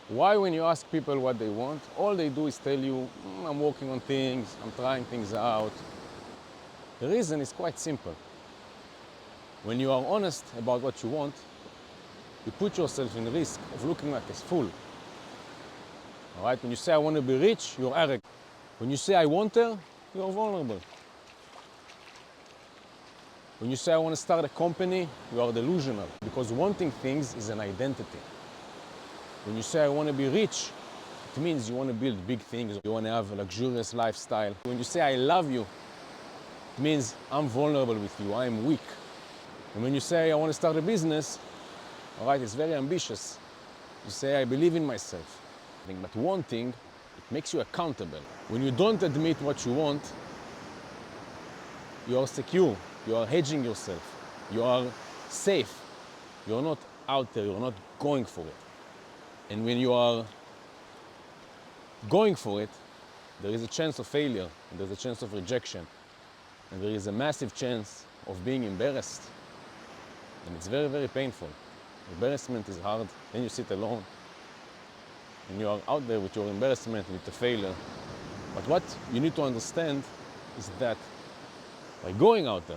Why, when you ask people what they want, all they do is tell you, I'm working on things, I'm trying things out. The reason is quite simple. When you are honest about what you want, you put yourself in risk of looking like a fool. All right? When you say, I want to be rich, you're arrogant. When you say, I want her, you're vulnerable. When you say, I want to start a company, you are delusional, because wanting things is an identity. When you say, I want to be rich, it means you want to build big things, you want to have a luxurious lifestyle. When you say, I love you, it means I'm vulnerable with you, I'm weak. And when you say, I want to start a business, all right, it's very ambitious. You say, I believe in myself. But wanting, it makes you accountable. When you don't admit what you want, you are secure, you are hedging yourself, you are safe. You're not out there, you're not going for it. And when you are going for it, there is a chance of failure, and there's a chance of rejection, and there is a massive chance of being embarrassed. And it's very, very painful. Embarrassment is hard, then you sit alone, and you are out there with your embarrassment, with the failure. But what you need to understand is that by going out there,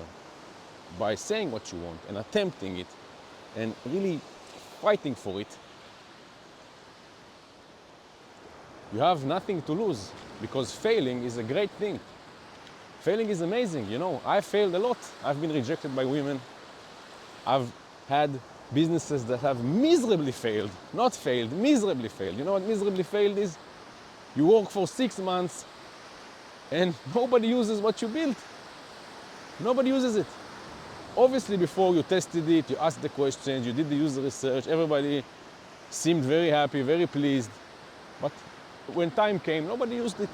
by saying what you want and attempting it, and really fighting for it, you have nothing to lose, because failing is a great thing. Failing is amazing, you know. I failed a lot. I've been rejected by women. I've had businesses that have miserably failed. Not failed, miserably failed. You know what miserably failed is? You work for 6 months and nobody uses what you built. Nobody uses it. Obviously, before you tested it, you asked the questions, you did the user research, everybody seemed very happy, very pleased. But when time came, nobody used it.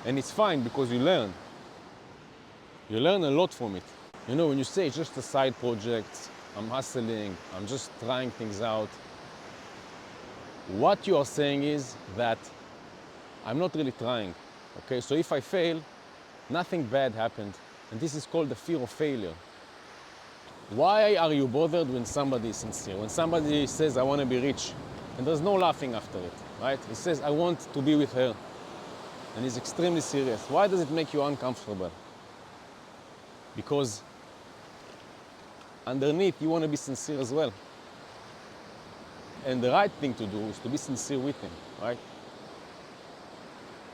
And it's fine, because you learn. You learn a lot from it. You know, when you say it's just a side project, I'm hustling, I'm just trying things out, what you are saying is that I'm not really trying. Okay, so if I fail, nothing bad happened. And this is called the fear of failure. Why are you bothered when somebody is sincere? When somebody says, I want to be rich, and there's no laughing after it, right? He says, I want to be with her, and he's extremely serious. Why does it make you uncomfortable? Because underneath, you want to be sincere as well. And the right thing to do is to be sincere with him, right?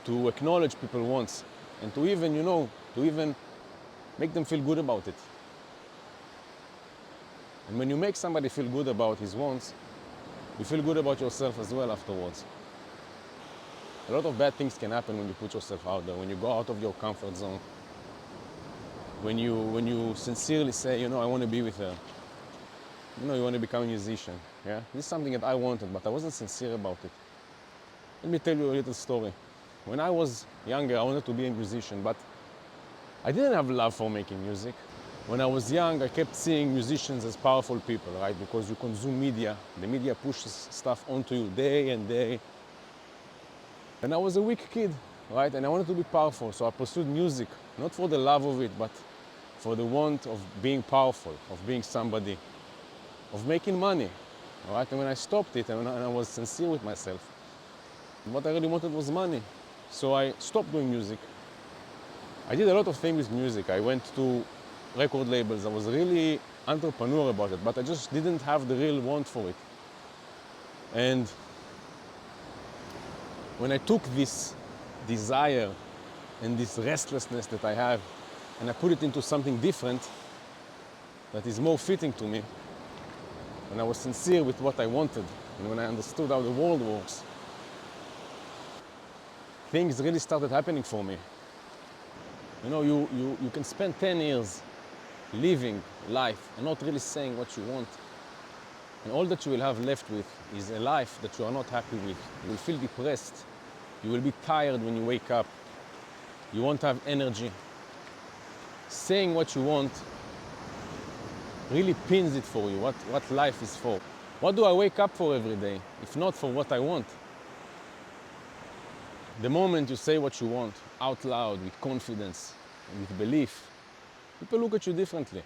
To acknowledge people's wants, and to even, you know, to even make them feel good about it. And when you make somebody feel good about his wants, you feel good about yourself as well afterwards. A lot of bad things can happen when you put yourself out there, when you go out of your comfort zone. When you sincerely say, you know, I want to be with her. You know, you want to become a musician, yeah? This is something that I wanted, but I wasn't sincere about it. Let me tell you a little story. When I was younger, I wanted to be a musician, but I didn't have love for making music. When I was young, I kept seeing musicians as powerful people, right? Because you consume media. The media pushes stuff onto you day and day. And I was a weak kid, right? And I wanted to be powerful, so I pursued music, not for the love of it, but for the want of being powerful, of being somebody, of making money, all right? And when I stopped it, and I was sincere with myself, what I really wanted was money. So I stopped doing music. I did a lot of things with music. I went to record labels. I was really entrepreneur about it, but I just didn't have the real want for it. And when I took this desire and this restlessness that I have, and I put it into something different that is more fitting to me, when I was sincere with what I wanted, and when I understood how the world works, things really started happening for me. You know, you can spend 10 years living life and not really saying what you want. And all that you will have left with is a life that you are not happy with. You will feel depressed. You will be tired when you wake up. You won't have energy. Saying what you want really pins it for you, what life is for. What do I wake up for every day, if not for what I want? The moment you say what you want out loud, with confidence, and with belief, people look at you differently.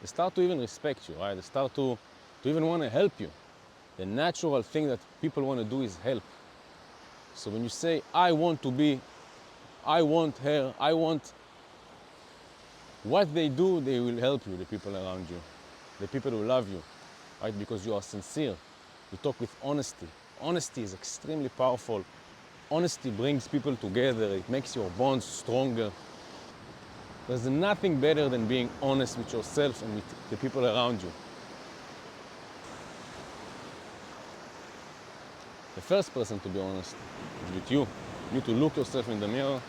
They start to even respect you, right? They start to even want to help you. The natural thing that people want to do is help. So when you say, I want to be, I want her, I want, what they do, they will help you, the people around you, the people who love you, right? Because you are sincere. You talk with honesty. Honesty is extremely powerful. Honesty brings people together. It makes your bonds stronger. There's nothing better than being honest with yourself and with the people around you. The first person to be honest is with you. You need to look yourself in the mirror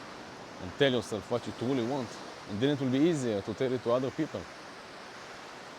and tell yourself what you truly want. And then it will be easier to tell it to other people.